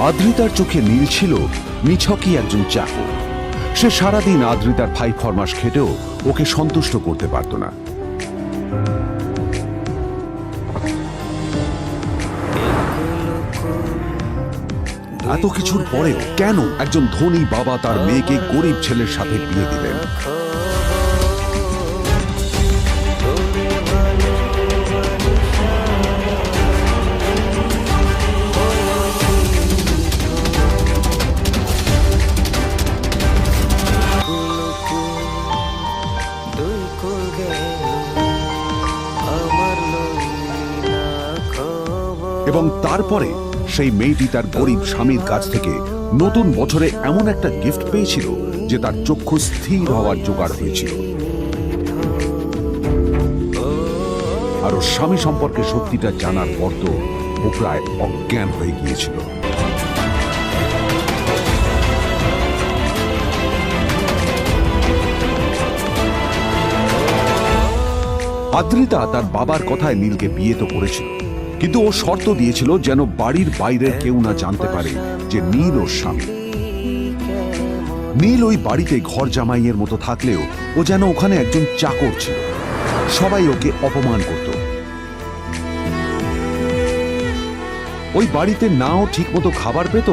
আদ্রিতার চোখে নীল ছিল নিছকই একজন চাকর। সে সারাদিন আদ্রিতার ফাই ফরমাস খেটেও ওকে সন্তুষ্ট করতে পারত না। এত কিছুর পরেও কেন একজন ধনী বাবা তার মেয়েকে গরিব ছেলের সাথে বিয়ে দিলেন? এবং তারপরে সেই মেয়েটি তার গরিব স্বামীর কাছ থেকে নতুন বছরে এমন একটা গিফট পেয়েছিল যে তার চক্ষু স্থির হওয়ার জোগাড় হয়েছিল। আর ওর স্বামী সম্পর্কে সত্যিটা জানার পর তো ও প্রায় অজ্ঞান হয়ে গিয়েছিল। আদ্রিতা তার বাবার কথায় নীলকে বিয়ে তো করেছিল, কিন্তু ও শর্ত দিয়েছিল যেন বাড়ির বাইরের কেউ না জানতে পারে যে নীল ওর স্বামী। নীল ওই বাড়িতে ঘর জামাইয়ের মতো থাকলেও ও যেন ওখানে একজন চাকর ছিল। সবাই ওকে অপমান করত। ওই বাড়িতে না ও ঠিক মতো খাবার পেত,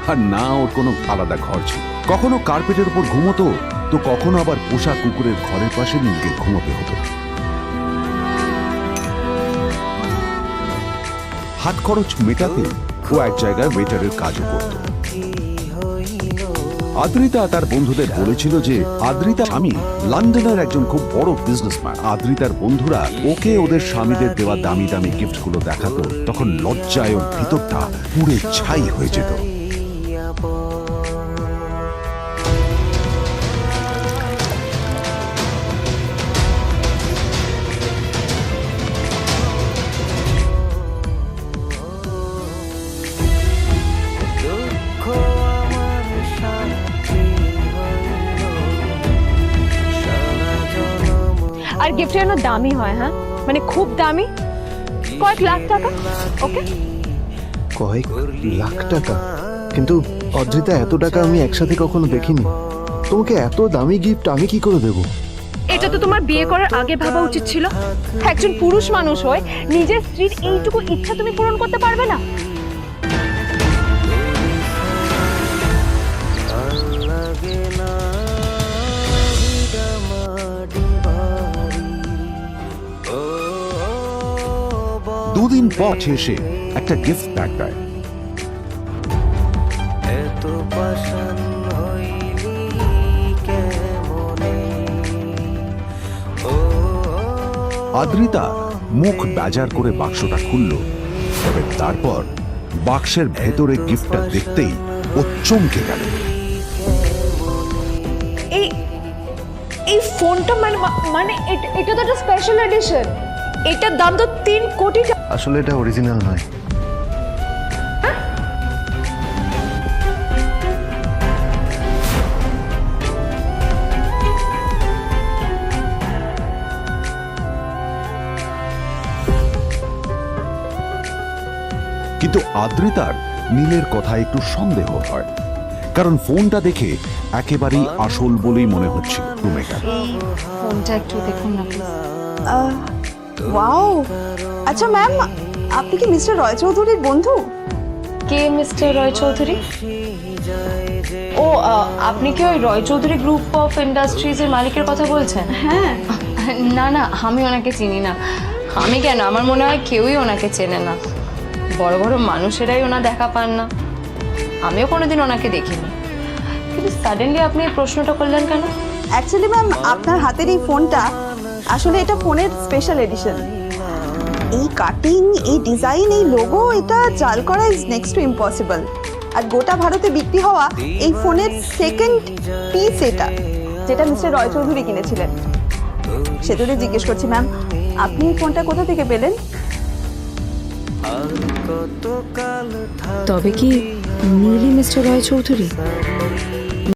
আর না ওর কোনো আলাদা ঘর ছিল। কখনো কার্পেটের উপর ঘুমোতো, তো কখনো আবার পোষা কুকুরের ঘরের পাশে নীলকে ঘুমোতে হতো। হাত খরচ মেটাতে ও এক জায়গায় ওয়েটারের কাজও করত। আদ্রিতা তার বন্ধুদের বলেছিল যে আদ্রিতা স্বামী লন্ডনের একজন খুব বড় বিজনেসম্যান। আদ্রিতার বন্ধুরা ওকে ওদের স্বামীদের দেওয়া দামি দামি গিফটগুলো দেখাতো, তখন লজ্জায় ওর ভিতরটা পুড়ে ছাই হয়ে যেত। আর গিফট যেন দামি হয়, হ্যাঁ মানে খুব দামি, কয়েক লাখ টাকা। ওকে, কয়েক লাখ টাকা? কিন্তু অদ্রিতা, এত টাকা আমি একসাথে কখনো দেখিনি। তোমাকে এত দামি গিফট আমি কি করে দেব? এটা তো তোমার বিয়ে করার আগে ভাবা উচিত ছিল। একজন পুরুষ মানুষ হয়ে নিজের স্ত্রীর এইটুকু ইচ্ছা তুমি পূরণ করতে পারবে না? দুদিন পর এসে একটা গিফট ব্যাগ দেয়। আদ্রিতা মুখ বাজার করে বাক্সটা খুলল, তবে তারপর বাক্সের ভেতরে গিফটটা দেখতেই ও চমকে গেল। এই ফোনটা মানে এটা তো একটা স্পেশাল এডিশন। এটার দাম তো 3 কোটি টাকা। আসলে এটা অরিজিনাল নয়। কিন্তু আদ্রিতার নীলের কথা একটু সন্দেহ হয়, কারণ ফোনটা দেখে একেবারেই আসল বলেই মনে হচ্ছিল। রুমে গেল। ফোনটা একটু দেখুন না। ওয়াও, আচ্ছা ম্যাম, আপনি কি মিস্টার রয় চৌধুরীর বন্ধু? কে মিস্টার রয় চৌধুরী? ও, আপনি কি ওই রয় চৌধুরী গ্রুপ অফ ইন্ডাস্ট্রিজ এর মালিকের কথা বলছেন? হ্যাঁ। না না, আমি ওনাকে চিনি না। আমি কেন, আমার মনে হয় কেউই ওনাকে চেনে না। বড় বড় মানুষেরাই ওনা দেখা পান না। আমিও কোনোদিন ওনাকে দেখিনি। কিন্তু সাডেনলি আপনি এই প্রশ্নটা করলেন কেন? অ্যাকচুয়ালি ম্যাম, আপনার হাতের এই ফোনটা আসলে এটা ফোনের স্পেশাল এডিশন। এই কাটিং, এই ডিজাইন, এই লোগো, এটা চাল করা ইজ নেক্সট টু ইম্পসিবল। আর গোটা ভারতে বিক্রি হওয়া এই ফোনের সেকেন্ড পিস এটা, যেটা মিস্টার রয় চৌধুরী কিনেছিলেন। সেজন্য জিজ্ঞেস করছি ম্যাম, আপনি এই ফোনটা কোথা থেকে পেলেন? তবে কি নীলই মিস্টার রয় চৌধুরী?